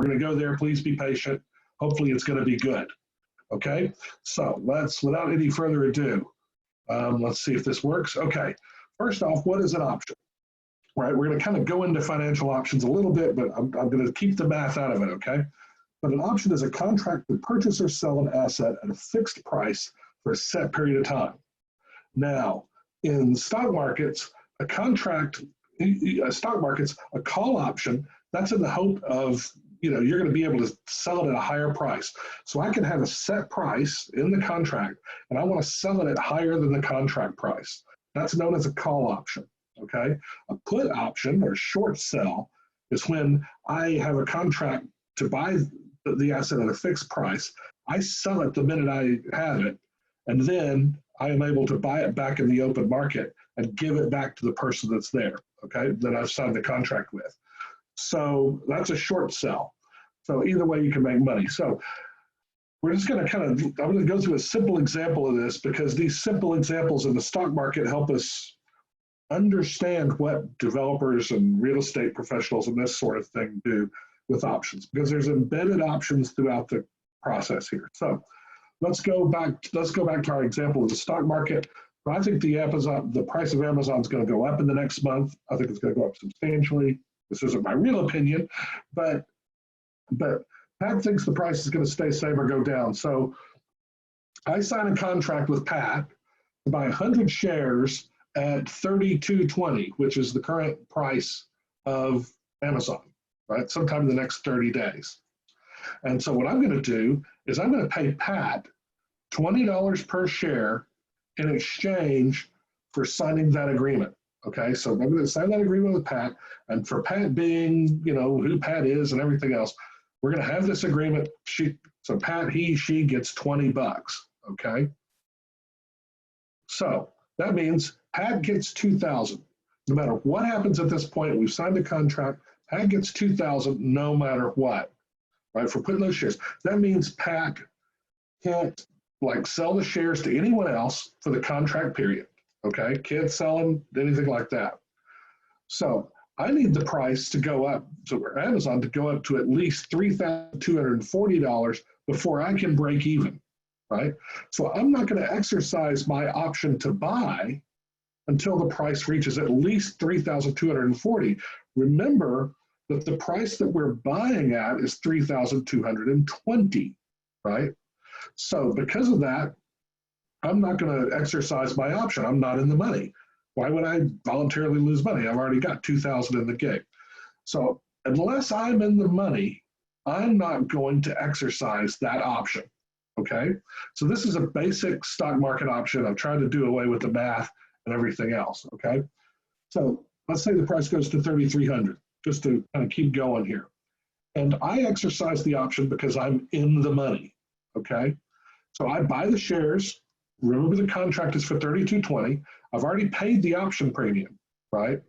going to go there. Please be patient. Hopefully it's going to be good. Okay, so without any further ado, let's see if this works. Okay, first off, what is an option? Right, we're going to kind of go into financial options a little bit, but I'm going to keep the math out of it, okay? But an option is a contract to purchase or sell an asset at a fixed price for a set period of time. Now, in stock markets, a call option, that's in the hope of, you're going to be able to sell it at a higher price. So I can have a set price in the contract, and I want to sell it at higher than the contract price. That's known as a call option. Okay, a put option or short sell is when I have a contract to buy the asset at a fixed price. I sell it the minute I have it, and then I am able to buy it back in the open market and give it back to the person that's there, okay, that I've signed the contract with. So that's a short sell. So either way you can make money. So we're just going to I'm going to go through a simple example of this because these simple examples in the stock market help us understand what developers and real estate professionals and this sort of thing do with options, because there's embedded options throughout the process here. So let's go back to our example of the stock market. I think the price of Amazon is going to go up in the next month. I think it's going to go up substantially. This isn't my real opinion, but Pat thinks the price is going to stay same or go down. So I sign a contract with Pat to buy 100 shares at $32.20, which is the current price of Amazon, right? Sometime in the next 30 days. And so what I'm going to do is I'm going to pay Pat $20 per share in exchange for signing that agreement. Okay, so I'm going to sign that agreement with Pat, and for Pat being, who Pat is and everything else, we're going to have this agreement. So Pat, she gets $20. Okay, so that means Pat gets $2,000. No matter what happens at this point, we've signed the contract. Pat gets $2,000 no matter what, right? For putting those shares, that means Pat can't sell the shares to anyone else for the contract period. Okay, can't sell them, anything like that. So I need the price to go up, or Amazon to go up to at least $3,240 before I can break even, right? So I'm not going to exercise my option to buy until the price reaches at least $3,240. Remember that the price that we're buying at is $3,220, right? So because of that, I'm not going to exercise my option. I'm not in the money. Why would I voluntarily lose money? I've already got $2,000 in the game. So unless I'm in the money, I'm not going to exercise that option, okay? So this is a basic stock market option. I've tried to do away with the math and everything else, okay? So let's say the price goes to $3,300, just to kind of keep going here. And I exercise the option because I'm in the money, okay? So I buy the shares. Remember, the contract is for $32.20. I've already paid the option premium, right?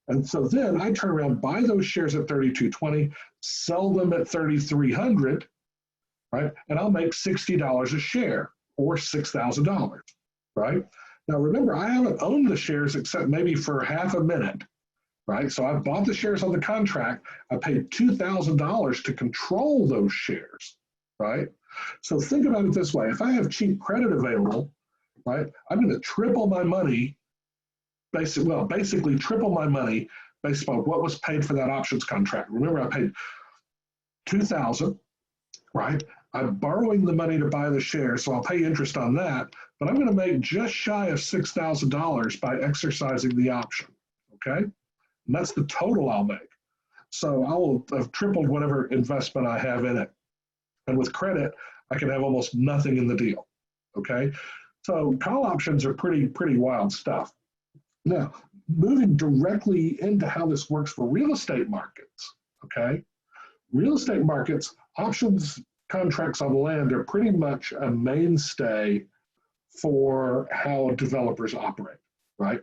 And so then I turn around, buy those shares at $32.20, sell them at $3,300, right? And I'll make $60 a share, or $6,000, right? Now remember, I haven't owned the shares except maybe for half a minute, right? So I bought the shares on the contract. I paid $2,000 to control those shares, right? So think about it this way. If I have cheap credit available, right, I'm going to triple my money, basically triple my money based upon what was paid for that options contract. Remember, I paid $2,000, right? I'm borrowing the money to buy the shares, so I'll pay interest on that, but I'm going to make just shy of $6,000 by exercising the option, okay? And that's the total I'll make. So I will have tripled whatever investment I have in it. And with credit, I can have almost nothing in the deal, okay? So call options are pretty wild stuff. Now, moving directly into how this works for real estate markets, okay? Real estate markets, options contracts on land are pretty much a mainstay for how developers operate, right?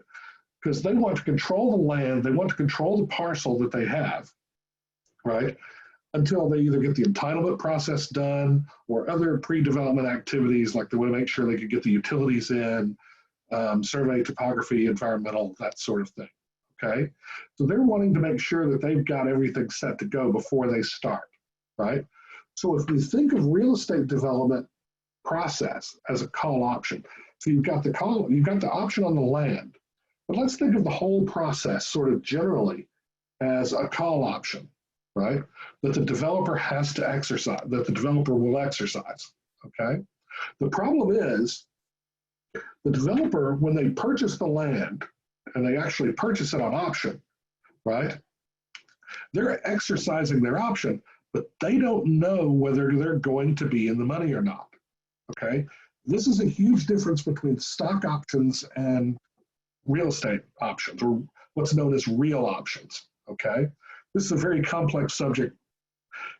Because they want to control the land, they want to control the parcel that they have, right? Until they either get the entitlement process done or other pre-development activities, like they want to make sure they can get the utilities in, survey, topography, environmental, that sort of thing, okay? So they're wanting to make sure that they've got everything set to go before they start, right? So if we think of real estate development process as a call option, so you've got the option on the land, but let's think of the whole process sort of generally as a call option, right? That the developer has to exercise, that the developer will exercise, okay? The problem is the developer, when they purchase the land and they actually purchase it on option, right? They're exercising their option, but they don't know whether they're going to be in the money or not, okay? This is a huge difference between stock options and real estate options, or what's known as real options, okay? This is a very complex subject.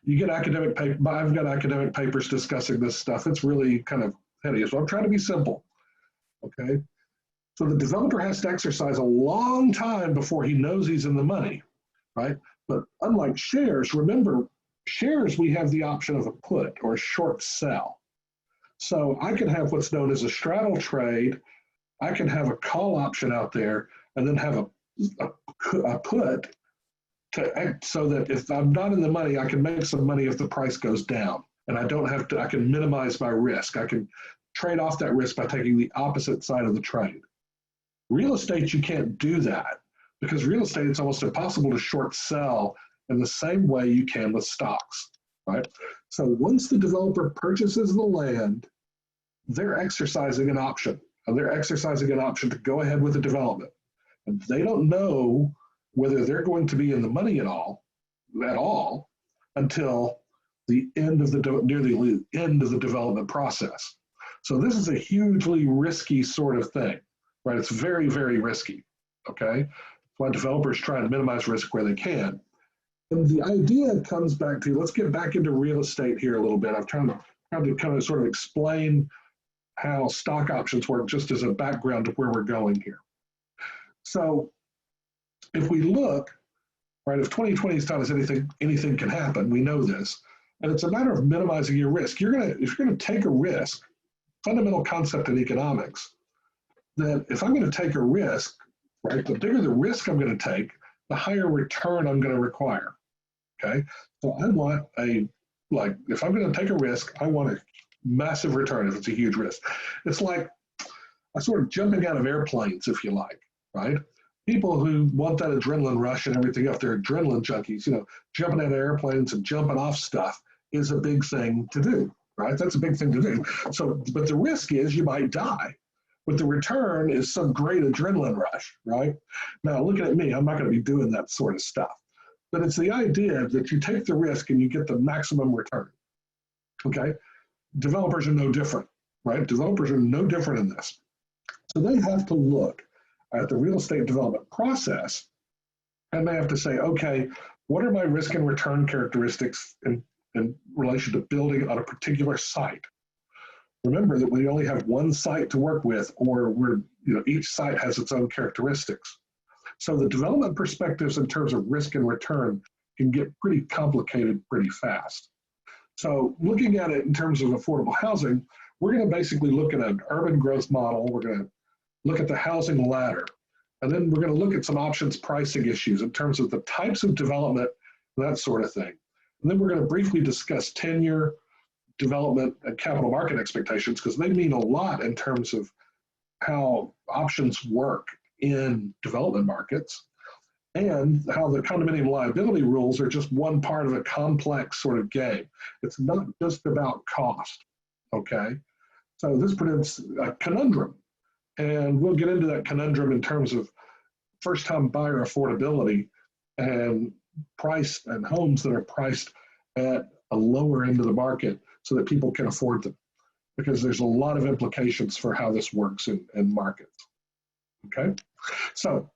You get academic paper, I've got academic papers discussing this stuff. It's really kind of heady, so I'm trying to be simple, okay? So the developer has to exercise a long time before he knows he's in the money, right? But unlike shares, remember, shares, we have the option of a put or a short sell. So I can have what's known as a straddle trade. I can have a call option out there and then have a put so that if I'm not in the money, I can make some money if the price goes down. And I don't have to, I can minimize my risk. I can trade off that risk by taking the opposite side of the trade. Real estate, you can't do that because real estate, it's almost impossible to short sell in the same way you can with stocks, right? So once the developer purchases the land, they're exercising an option. And they're exercising an option to go ahead with the development. And they don't know whether they're going to be in the money at all until the end of near the end of the development process. So this is a hugely risky sort of thing, right? It's very, very risky, okay? That's why developers try to minimize risk where they can. And the idea comes back to, let's get back into real estate here a little bit. I've tried to kind of sort of explain how stock options work just as a background to where we're going here. So if we look, right, if 2020 has taught us anything can happen, we know this, and it's a matter of minimizing your risk. If you're gonna take a risk, fundamental concept in economics, that if I'm gonna take a risk, right, the bigger the risk I'm gonna take, the higher return I'm gonna require, okay? So I want if I'm gonna take a risk, I want a massive return if it's a huge risk. It's like a sort of jumping out of airplanes, if you like, right? People who want that adrenaline rush and everything else, they're adrenaline junkies, jumping out of airplanes and jumping off stuff is a big thing to do, right? That's a big thing to do. So, but the risk is you might die, but the return is some great adrenaline rush, right? Now, looking at me, I'm not going to be doing that sort of stuff, but it's the idea that you take the risk and you get the maximum return, okay? Developers are no different, right? Developers are no different in this. So they have to look at the real estate development process and they have to say, okay, what are my risk and return characteristics in relation to building on a particular site? Remember that we only have one site to work with, or each site has its own characteristics. So the development perspectives in terms of risk and return can get pretty complicated pretty fast. So looking at it in terms of affordable housing, we're going to basically look at an urban growth model. We're going to look at the housing ladder. And then we're going to look at some options pricing issues in terms of the types of development, that sort of thing. And then we're going to briefly discuss tenure, development, and capital market expectations, because they mean a lot in terms of how options work in development markets, and how the condominium liability rules are just one part of a complex sort of game. It's not just about cost, okay? So this presents a conundrum, and we'll get into that conundrum in terms of first-time buyer affordability and price and homes that are priced at a lower end of the market so that people can afford them, because there's a lot of implications for how this works in markets, okay? So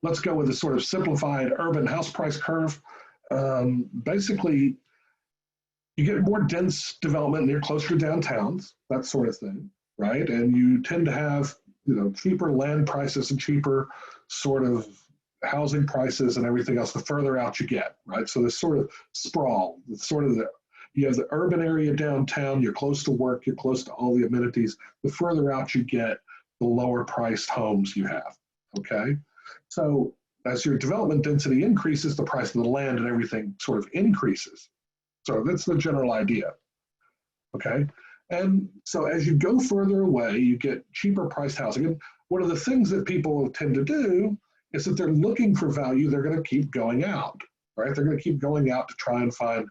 let's go with a sort of simplified urban house price curve. Basically, you get more dense development near closer to downtowns, that sort of thing, right? And you tend to have, cheaper land prices and cheaper sort of housing prices and everything else the further out you get, right? So this sort of sprawl, you have the urban area downtown, you're close to work, you're close to all the amenities. The further out you get, the lower priced homes you have, okay? So as your development density increases, the price of the land and everything sort of increases. So that's the general idea, okay? And so as you go further away, you get cheaper priced housing. And one of the things that people tend to do is that they're looking for value, they're going to keep going out, right? They're going to keep going out to try and find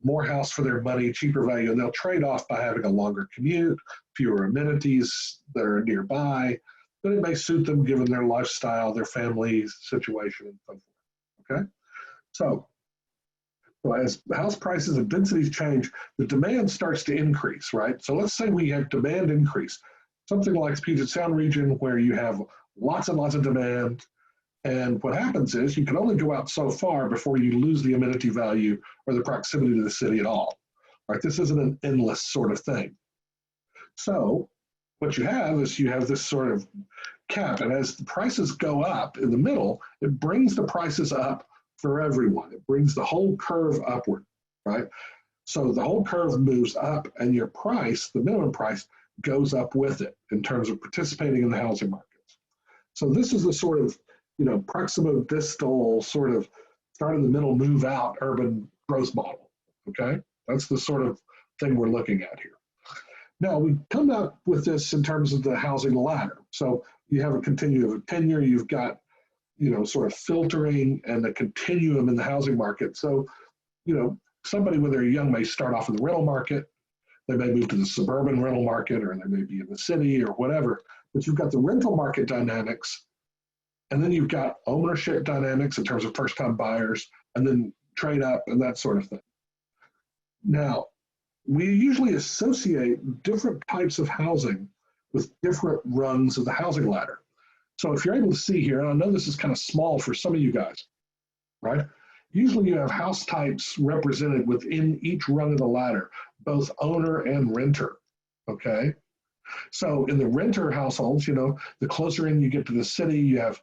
more house for their money, cheaper value, and they'll trade off by having a longer commute, fewer amenities that are nearby, but it may suit them given their lifestyle, their family situation, and so forth, okay? So as house prices and densities change, the demand starts to increase, right? So let's say we have demand increase, something like Puget Sound region where you have lots and lots of demand, and what happens is you can only go out so far before you lose the amenity value or the proximity to the city at all. Right? This isn't an endless sort of thing. So what you have is you have this sort of cap, and as the prices go up in the middle, it brings the prices up for everyone. It brings the whole curve upward, right? So the whole curve moves up, and your price, the minimum price, goes up with it in terms of participating in the housing markets. So this is the sort of proximo-distal sort of start in the middle, move out urban growth model, okay? That's the sort of thing we're looking at here. Now, we come up with this in terms of the housing ladder. So you have a continuum of tenure, you've got, sort of filtering and a continuum in the housing market. So, somebody when they're young may start off in the rental market, they may move to the suburban rental market, or they may be in the city or whatever, but you've got the rental market dynamics. And then you've got ownership dynamics in terms of first-time buyers, and then trade up and that sort of thing. Now, we usually associate different types of housing with different rungs of the housing ladder. So if you're able to see here, and I know this is kind of small for some of you guys, right? Usually you have house types represented within each rung of the ladder, both owner and renter, okay? So in the renter households, the closer in you get to the city, you have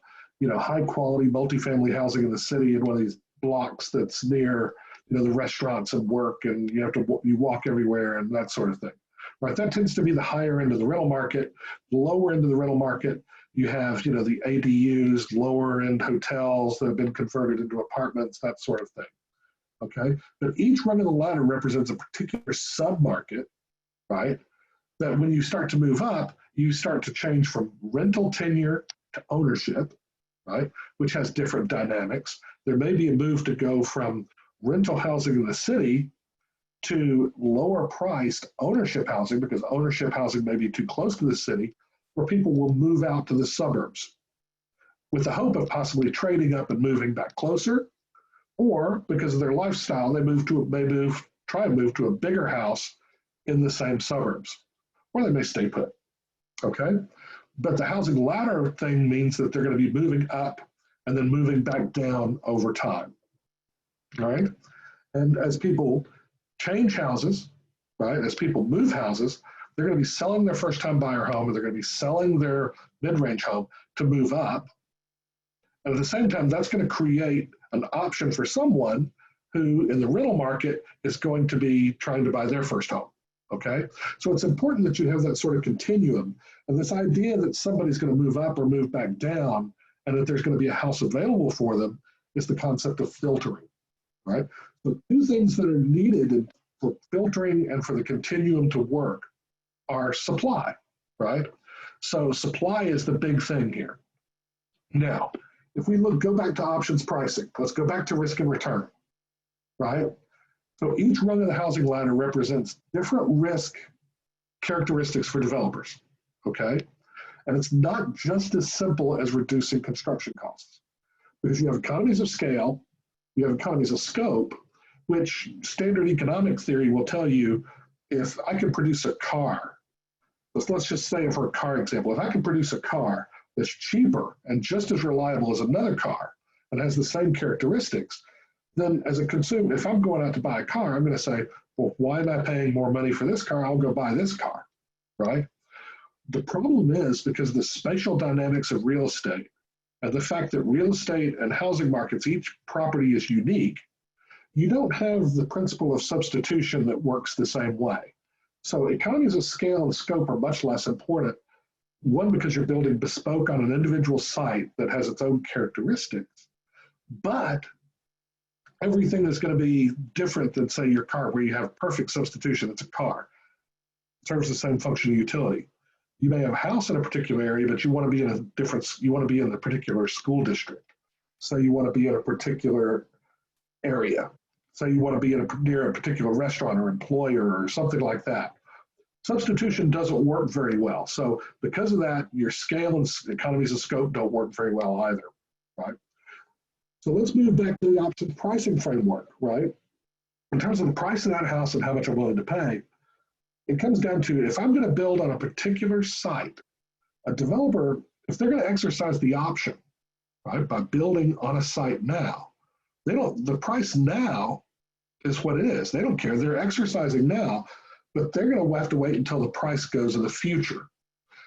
high quality multifamily housing in the city in one of these blocks that's near, the restaurants and work, and you walk everywhere and that sort of thing, right? That tends to be the higher end of the rental market. The lower end of the rental market, you have, the ADUs, lower end hotels that have been converted into apartments, that sort of thing, okay? But each rung of the ladder represents a particular sub-market, right? That when you start to move up, you start to change from rental tenure to ownership, right? Which has different dynamics. There may be a move to go from rental housing in the city to lower priced ownership housing, because ownership housing may be too close to the city, where people will move out to the suburbs with the hope of possibly trading up and moving back closer, or because of their lifestyle, they try and move to a bigger house in the same suburbs, or they may stay put, okay? But the housing ladder thing means that they're going to be moving up and then moving back down over time, all right? And as people change houses, right, as people move houses, they're going to be selling their first-time buyer home, or they're going to be selling their mid-range home to move up. And at the same time, that's going to create an option for someone who in the rental market is going to be trying to buy their first home, okay? So it's important that you have that sort of continuum. And this idea that somebody's going to move up or move back down and that there's going to be a house available for them is the concept of filtering, right? The two things that are needed for filtering and for the continuum to work are supply, right? So supply is the big thing here. Now, if we go back to options pricing, let's go back to risk and return, right? So each rung of the housing ladder represents different risk characteristics for developers, okay? And it's not just as simple as reducing construction costs, because you have economies of scale, you have economies of scope, which standard economic theory will tell you, if I can produce a car, let's just say for a car example, if I can produce a car that's cheaper and just as reliable as another car and has the same characteristics, then as a consumer, if I'm going out to buy a car, I'm going to say, well, why am I paying more money for this car? I'll go buy this car, right? The problem is because of the spatial dynamics of real estate and the fact that real estate and housing markets, each property is unique, you don't have the principle of substitution that works the same way. So economies of scale and scope are much less important. One, because you're building bespoke on an individual site that has its own characteristics. but everything is going to be different than, say, your car, where you have perfect substitution. It's a car. It serves the same function of utility. You may have a house in a particular area, but you want to be in a different, you want to be in a particular school district. So you want to be in a particular area. So you want to be near a particular restaurant or employer or something like that. Substitution doesn't work very well. So because of that, your scale and economies of scope don't work very well either, right? So let's move back to the option pricing framework, right? In terms of the price of that house and how much I'm willing to pay, it comes down to, if I'm going to build on a particular site, a developer, if they're going to exercise the option, right, by building on a site now, the price now is what it is. They don't care. They're exercising now, but they're going to have to wait until the price goes in the future.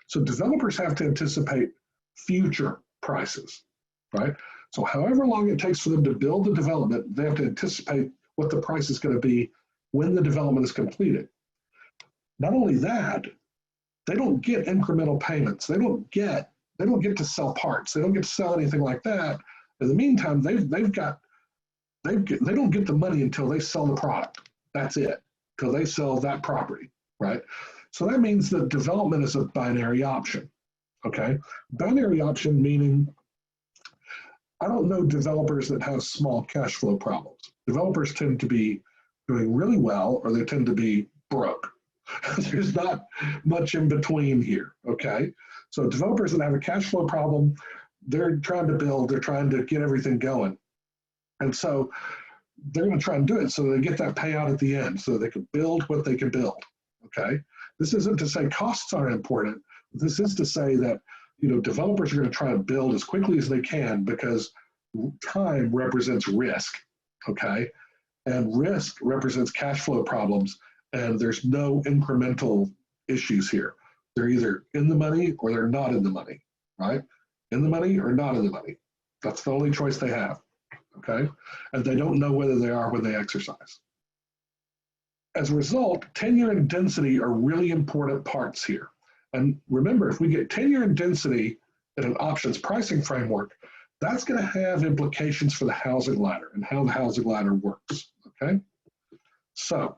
So developers have to anticipate future prices, right? So however long it takes for them to build the development, they have to anticipate what the price is going to be when the development is completed. Not only that, they don't get incremental payments. They don't get to sell parts. They don't get to sell anything like that. In the meantime, they don't get the money until they sell the product. That's it, until they sell that property, right? So that means that development is a binary option, okay? Binary option meaning, I don't know developers that have small cash flow problems. Developers tend to be doing really well, or they tend to be broke. There's not much in between here, okay? So developers that have a cash flow problem, they're trying to build, they're trying to get everything going. And so they're going to try and do it so they get that payout at the end, so they can build what they can build, okay? This isn't to say costs aren't important. This is to say that, you know, developers are going to try and build as quickly as they can because time represents risk, okay? And risk represents cash flow problems, and there's no incremental issues here. They're either in the money or they're not in the money, right? In the money or not in the money. That's the only choice they have, okay? And they don't know whether they are when they exercise. As a result, tenure and density are really important parts here. And remember, if we get tenure and density in an options pricing framework, that's going to have implications for the housing ladder and how the housing ladder works, okay? So,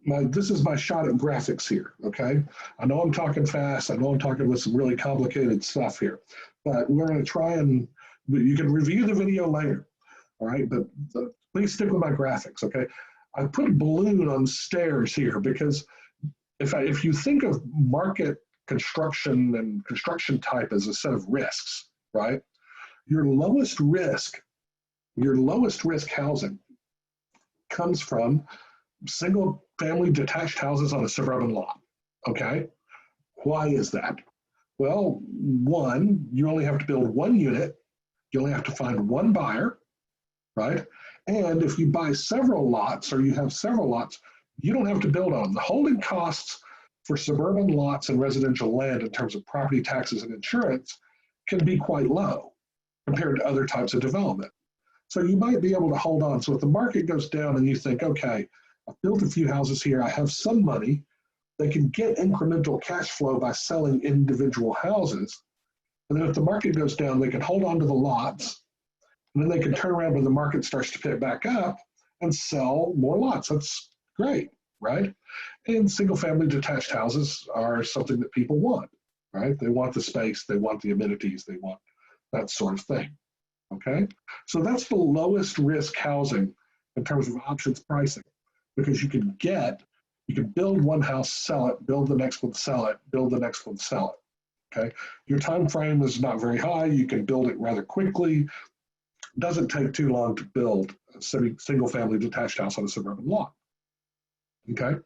this is my shot at graphics here, okay? I know I'm talking fast. I know I'm talking with some really complicated stuff here, but we're going to try and, you can review the video later, all right? But please stick with my graphics, okay? I put a balloon on stairs here because if you think of market construction and construction type as a set of risks, right? Your lowest risk housing comes from single family detached houses on a suburban lot, okay? Why is that? Well, one, you only have to build one unit, you only have to find one buyer, right? And if you buy several lots or you have several lots, you don't have to build on them. The holding costs for suburban lots and residential land in terms of property taxes and insurance can be quite low compared to other types of development. So you might be able to hold on. So if the market goes down and you think, okay, I've built a few houses here, I have some money, they can get incremental cash flow by selling individual houses. And then if the market goes down, they can hold on to the lots, and then they can turn around when the market starts to pick back up and sell more lots. That's great, right? And single family detached houses are something that people want, right? They want the space, they want the amenities, they want that sort of thing, okay? So that's the lowest risk housing in terms of options pricing, because you can build one house, sell it, build the next one, sell it, build the next one, sell it, okay? Your time frame is not very high. You can build it rather quickly. It doesn't take too long to build a single family detached house on a suburban lot, okay?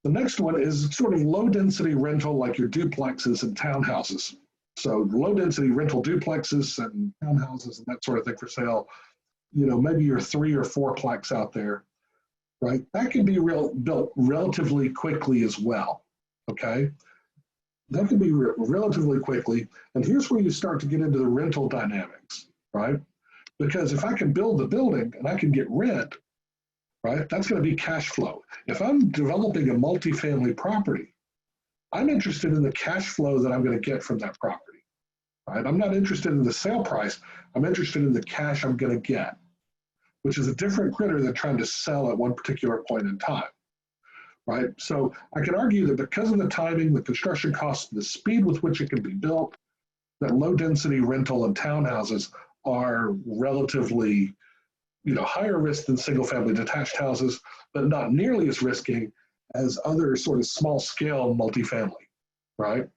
The next one is sort of low density rental, like your duplexes and townhouses. So low density rental duplexes and townhouses and that sort of thing for sale. You know, maybe your 3 or 4 plex out there, right? That can be built relatively quickly as well, okay? That can be relatively quickly. And here's where you start to get into the rental dynamics, right? Because if I can build the building and I can get rent, right, that's going to be cash flow. If I'm developing a multifamily property, I'm interested in the cash flow that I'm going to get from that property. right? I'm not interested in the sale price. I'm interested in the cash I'm going to get, which is a different critter than trying to sell at one particular point in time, right? So I can argue that because of the timing, the construction costs, the speed with which it can be built, that low density rental and townhouses are relatively, higher risk than single family detached houses, but not nearly as risky as other sort of small scale multifamily, right?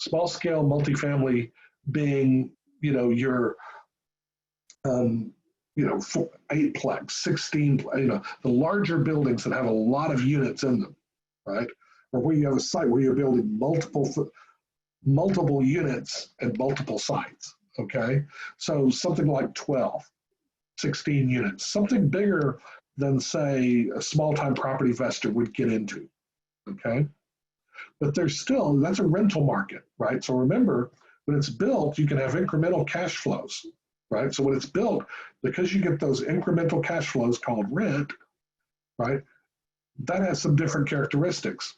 Small scale multifamily being, your, 8-plex, 16, the larger buildings that have a lot of units in them, right? Or where you have a site where you're building multiple units and multiple sites, okay? So something like 12, 16 units, something bigger than, say, a small-time property investor would get into, okay? But that's a rental market, right? So remember, when it's built, you can have incremental cash flows, right? So when it's built, because you get those incremental cash flows called rent, right? That has some different characteristics.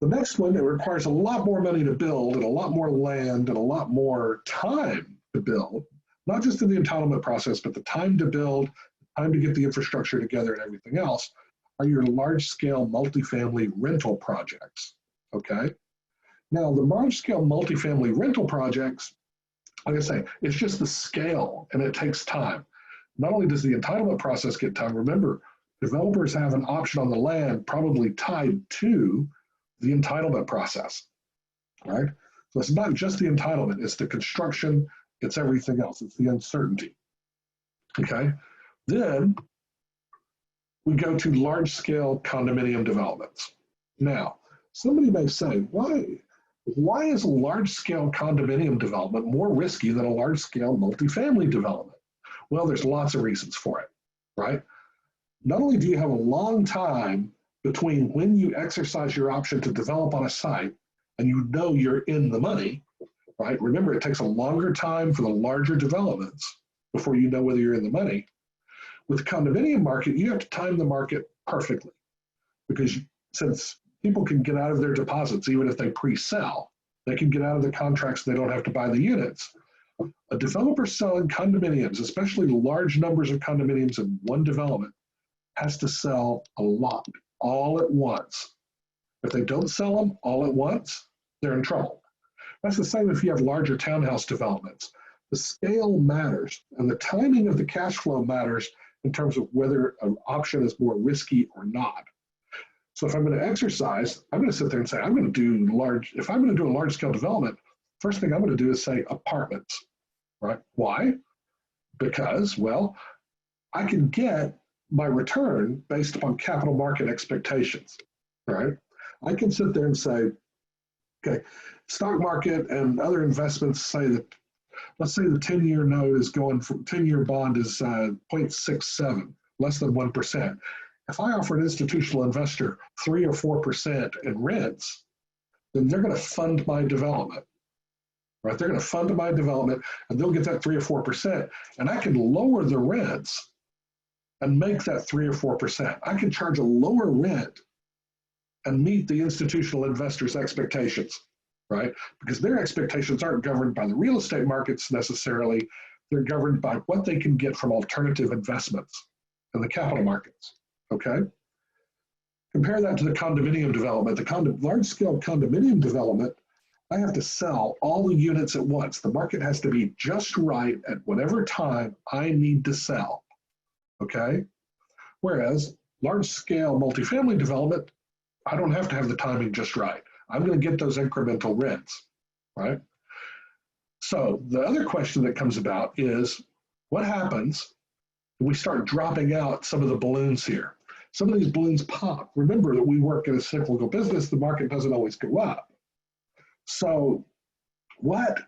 The next one, it requires a lot more money to build and a lot more land and a lot more time to build, not just in the entitlement process, but the time to build, time to get the infrastructure together and everything else, are your large-scale multifamily rental projects, okay? Now, the large-scale multifamily rental projects, like I say, it's just the scale and it takes time. Not only does the entitlement process get time, remember, developers have an option on the land probably tied to the entitlement process, right? So it's not just the entitlement, it's the construction, it's everything else, it's the uncertainty, okay? Then we go to large-scale condominium developments. Now, somebody may say, why is a large-scale condominium development more risky than a large-scale multifamily development? Well, there's lots of reasons for it, right? Not only do you have a long time between when you exercise your option to develop on a site and you're in the money, right? Remember, it takes a longer time for the larger developments before you know whether you're in the money. With the condominium market, you have to time the market perfectly because since people can get out of their deposits, even if they pre-sell, they can get out of the contracts, they don't have to buy the units. A developer selling condominiums, especially large numbers of condominiums in one development, has to sell a lot, all at once. If they don't sell them all at once, they're in trouble. That's the same if you have larger townhouse developments. The scale matters, and the timing of the cash flow matters in terms of whether an option is more risky or not. So if I'm going to exercise, I'm going to sit there and say, if I'm going to do a large scale development, first thing I'm going to do is say apartments, right? Why? Because, well, I can get my return based upon capital market expectations, right? I can sit there and say, okay, stock market and other investments say that, let's say the 10-year note is going from 10-year bond is 0.67, less than 1%. If I offer an institutional investor 3 or 4% in rents, then they're going to fund my development, right? They're going to fund my development and they'll get that 3 or 4%. And I can lower the rents and make that 3 or 4%. I can charge a lower rent and meet the institutional investors' expectations, right? Because their expectations aren't governed by the real estate markets necessarily. They're governed by what they can get from alternative investments in the capital markets, okay? Compare that to the condominium development. The large-scale condominium development, I have to sell all the units at once. The market has to be just right at whatever time I need to sell, okay? Whereas large-scale multifamily development, I don't have to have the timing just right. I'm going to get those incremental rents, right? So the other question that comes about is, what happens when we start dropping out some of the balloons here? Some of these balloons pop. Remember that we work in a cyclical business, the market doesn't always go up. So what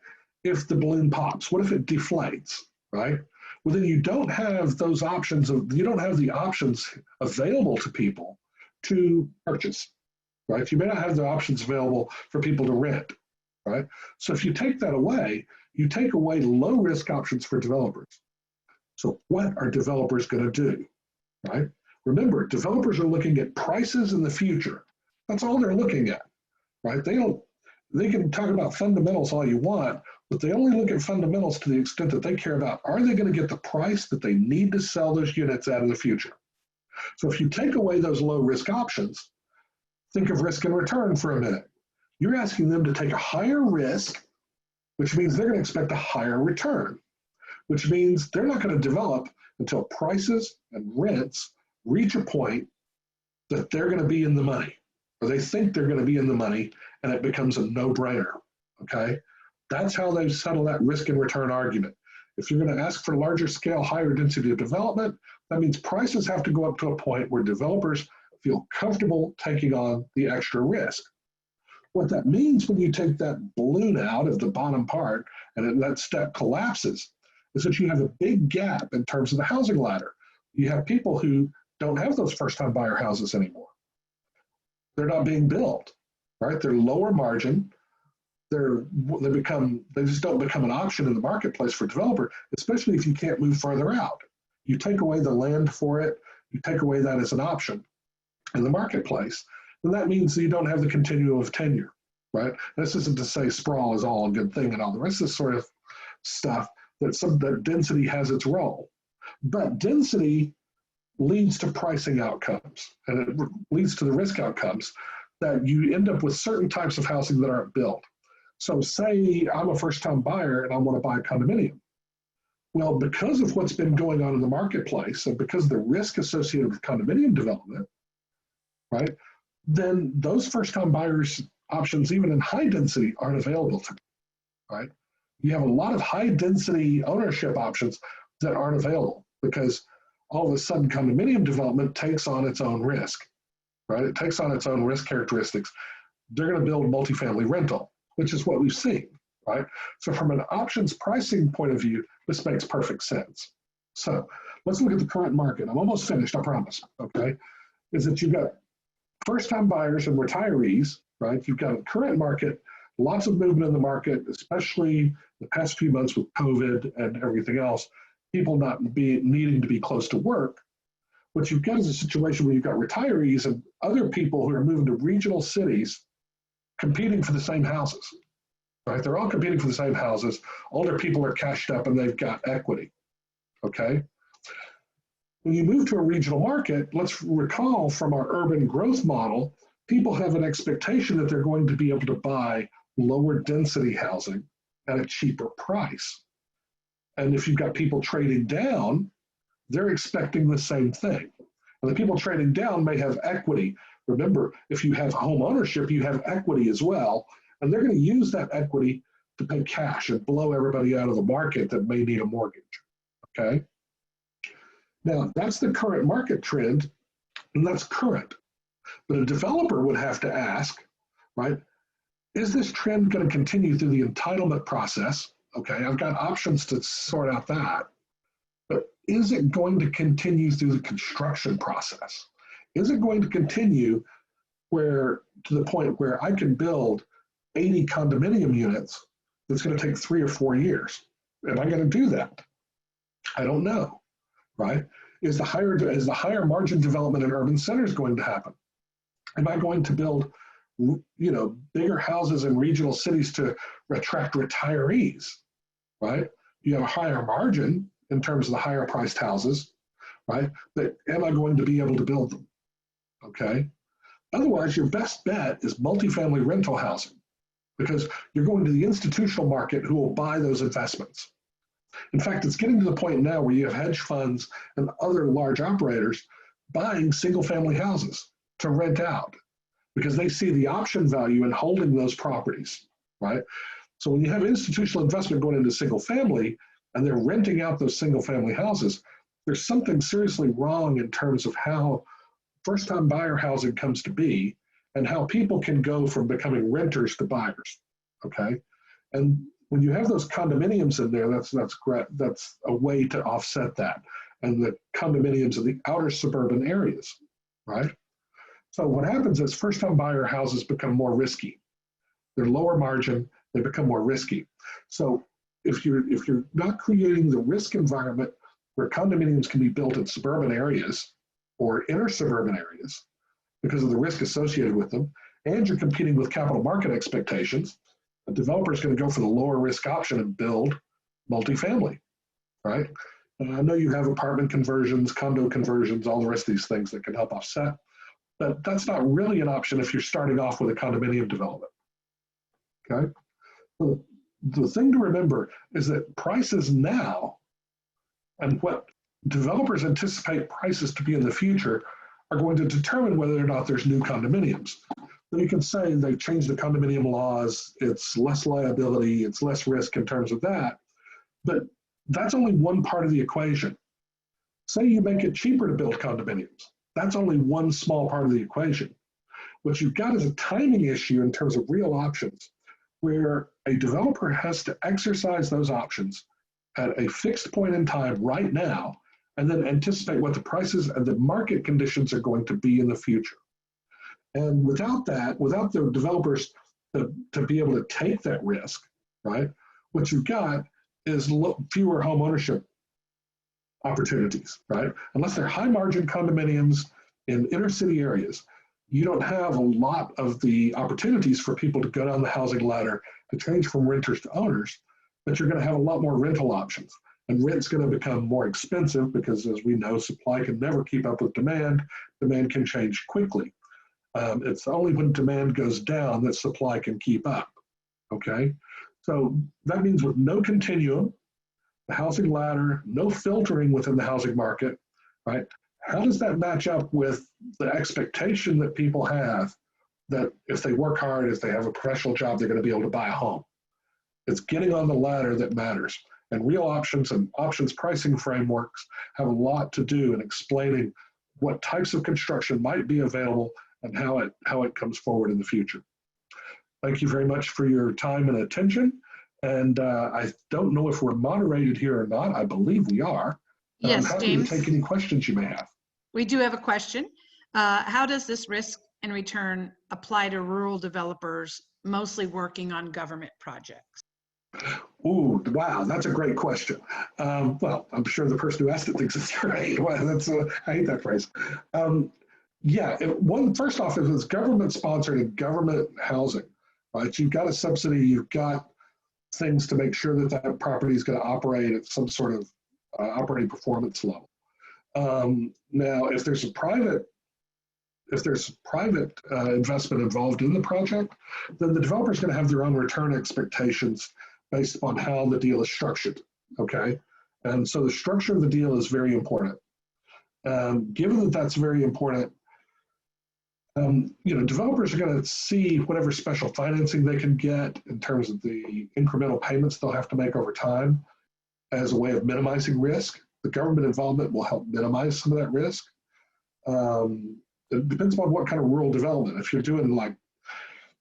if the balloon pops? What if it deflates, right? Well, then you don't have those options, you don't have the options available to people to purchase, right? You may not have the options available for people to rent, right? So if you take that away, you take away low risk options for developers. So what are developers going to do, right? Remember, developers are looking at prices in the future. That's all they're looking at, right? They can talk about fundamentals all you want. but they only look at fundamentals to the extent that they care about, are they going to get the price that they need to sell those units at in the future? So if you take away those low risk options, think of risk and return for a minute. You're asking them to take a higher risk, which means they're going to expect a higher return, which means they're not going to develop until prices and rents reach a point that they're going to be in the money, or they think they're going to be in the money, and it becomes a no-brainer, okay? That's how they settle that risk and return argument. If you're going to ask for larger scale, higher density of development, that means prices have to go up to a point where developers feel comfortable taking on the extra risk. What that means when you take that balloon out of the bottom part and that step collapses is that you have a big gap in terms of the housing ladder. You have people who don't have those first-time buyer houses anymore. They're not being built, right? They're lower margin. They just don't become an option in the marketplace for developer, especially if you can't move further out. You take away the land for it, you take away that as an option in the marketplace, then that means that you don't have the continuum of tenure, right? This isn't to say sprawl is all a good thing and all the rest of this sort of stuff, that density has its role. But density leads to pricing outcomes, and it leads to the risk outcomes that you end up with certain types of housing that aren't built. So say I'm a first-time buyer and I want to buy a condominium. Well, because of what's been going on in the marketplace and because of the risk associated with condominium development, right, then those first-time buyers options, even in high density, aren't available to me, right? You have a lot of high density ownership options that aren't available because all of a sudden condominium development takes on its own risk, right? It takes on its own risk characteristics. They're going to build multifamily rental, which is what we've seen, right? So from an options pricing point of view, this makes perfect sense. So let's look at the current market. I'm almost finished, I promise, okay? Is that you've got first-time buyers and retirees, right? You've got a current market, lots of movement in the market, especially the past few months with COVID and everything else, people not needing to be close to work. What you've got is a situation where you've got retirees and other people who are moving to regional cities competing for the same houses, right? They're all competing for the same houses. Older people are cashed up and they've got equity, okay? When you move to a regional market, let's recall from our urban growth model, people have an expectation that they're going to be able to buy lower density housing at a cheaper price. And if you've got people trading down, they're expecting the same thing. And the people trading down may have equity. Remember, if you have home ownership, you have equity as well. And they're going to use that equity to pay cash and blow everybody out of the market that may need a mortgage, okay? Now, that's the current market trend, and that's current. But a developer would have to ask, right, is this trend going to continue through the entitlement process? Okay, I've got options to sort out that. But is it going to continue through the construction process? Is it going to continue to the point where I can build 80 condominium units that's going to take 3 or 4 years? Am I going to do that? I don't know, right? Is the higher margin development in urban centers going to happen? Am I going to build, bigger houses in regional cities to attract retirees, right? You have a higher margin in terms of the higher priced houses, right? But am I going to be able to build them? Okay. Otherwise, your best bet is multifamily rental housing because you're going to the institutional market who will buy those investments. In fact, it's getting to the point now where you have hedge funds and other large operators buying single family houses to rent out because they see the option value in holding those properties, right? So when you have institutional investment going into single family and they're renting out those single family houses, there's something seriously wrong in terms of how first-time buyer housing comes to be and how people can go from becoming renters to buyers, okay? And when you have those condominiums in there, that's great. That's a way to offset that. And the condominiums in the outer suburban areas, right? So what happens is first-time buyer houses become more risky. They're lower margin, they become more risky. So if you're not creating the risk environment where condominiums can be built in suburban areas or inner suburban areas because of the risk associated with them, and you're competing with capital market expectations, A developer is going to go for the lower risk option and build multifamily, right? And I know you have apartment conversions, condo conversions, all the rest of these things that can help offset, but that's not really an option if you're starting off with a condominium development, okay? So the thing to remember is that prices now and what developers anticipate prices to be in the future are going to determine whether or not there's new condominiums. So you can say they've changed the condominium laws, it's less liability, it's less risk in terms of that, but that's only one part of the equation. Say you make it cheaper to build condominiums. That's only one small part of the equation. What you've got is a timing issue in terms of real options, where a developer has to exercise those options at a fixed point in time right now, and then anticipate what the prices and the market conditions are going to be in the future. And without that, without the developers to be able to take that risk, right, what you've got is fewer home ownership opportunities, right? Unless they're high margin condominiums in inner city areas, you don't have a lot of the opportunities for people to go down the housing ladder to change from renters to owners, but you're going to have a lot more rental options. And rent's going to become more expensive because, as we know, supply can never keep up with demand. Demand can change quickly. It's only when demand goes down that supply can keep up, okay? So that means with no continuum, the housing ladder, no filtering within the housing market, right? How does that match up with the expectation that people have that if they work hard, if they have a professional job, they're going to be able to buy a home? It's getting on the ladder that matters. And real options and options pricing frameworks have a lot to do in explaining what types of construction might be available and how it comes forward in the future. Thank you very much for your time and attention. And I don't know if we're moderated here or not. I believe we are. Yes, I'm happy James, to take any questions you may have. we do have a question. How does this risk and return apply to rural developers mostly working on government projects? Ooh, wow, that's a great question. Well, I'm sure the person who asked it thinks it's great. Well, I hate that phrase. Yeah, first off, if it's government sponsored and government housing, right? You've got a subsidy, you've got things to make sure that that property is going to operate at some sort of operating performance level. Now, if there's private investment involved in the project, then the developer is going to have their own return expectations based upon how the deal is structured, okay? And so the structure of the deal is very important. Given that that's very important, developers are going to see whatever special financing they can get in terms of the incremental payments they'll have to make over time as a way of minimizing risk. The government involvement will help minimize some of that risk. It depends on what kind of rural development. If you're doing like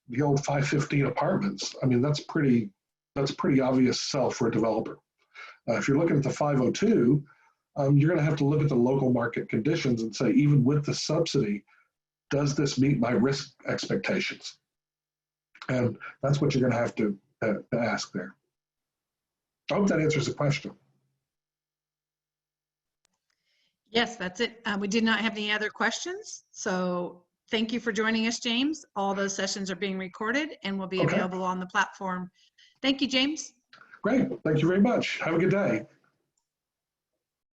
the old 515 apartments, I mean, that's pretty obvious sell for a developer. If you're looking at the 502, you're going to have to look at the local market conditions and say, even with the subsidy, does this meet my risk expectations? And that's what you're going to have to ask there. I hope that answers the question. Yes, that's it. We did not have any other questions. So thank you for joining us, James. All those sessions are being recorded and will be available on the platform. Thank you, James. Great. Thank you very much. Have a good day.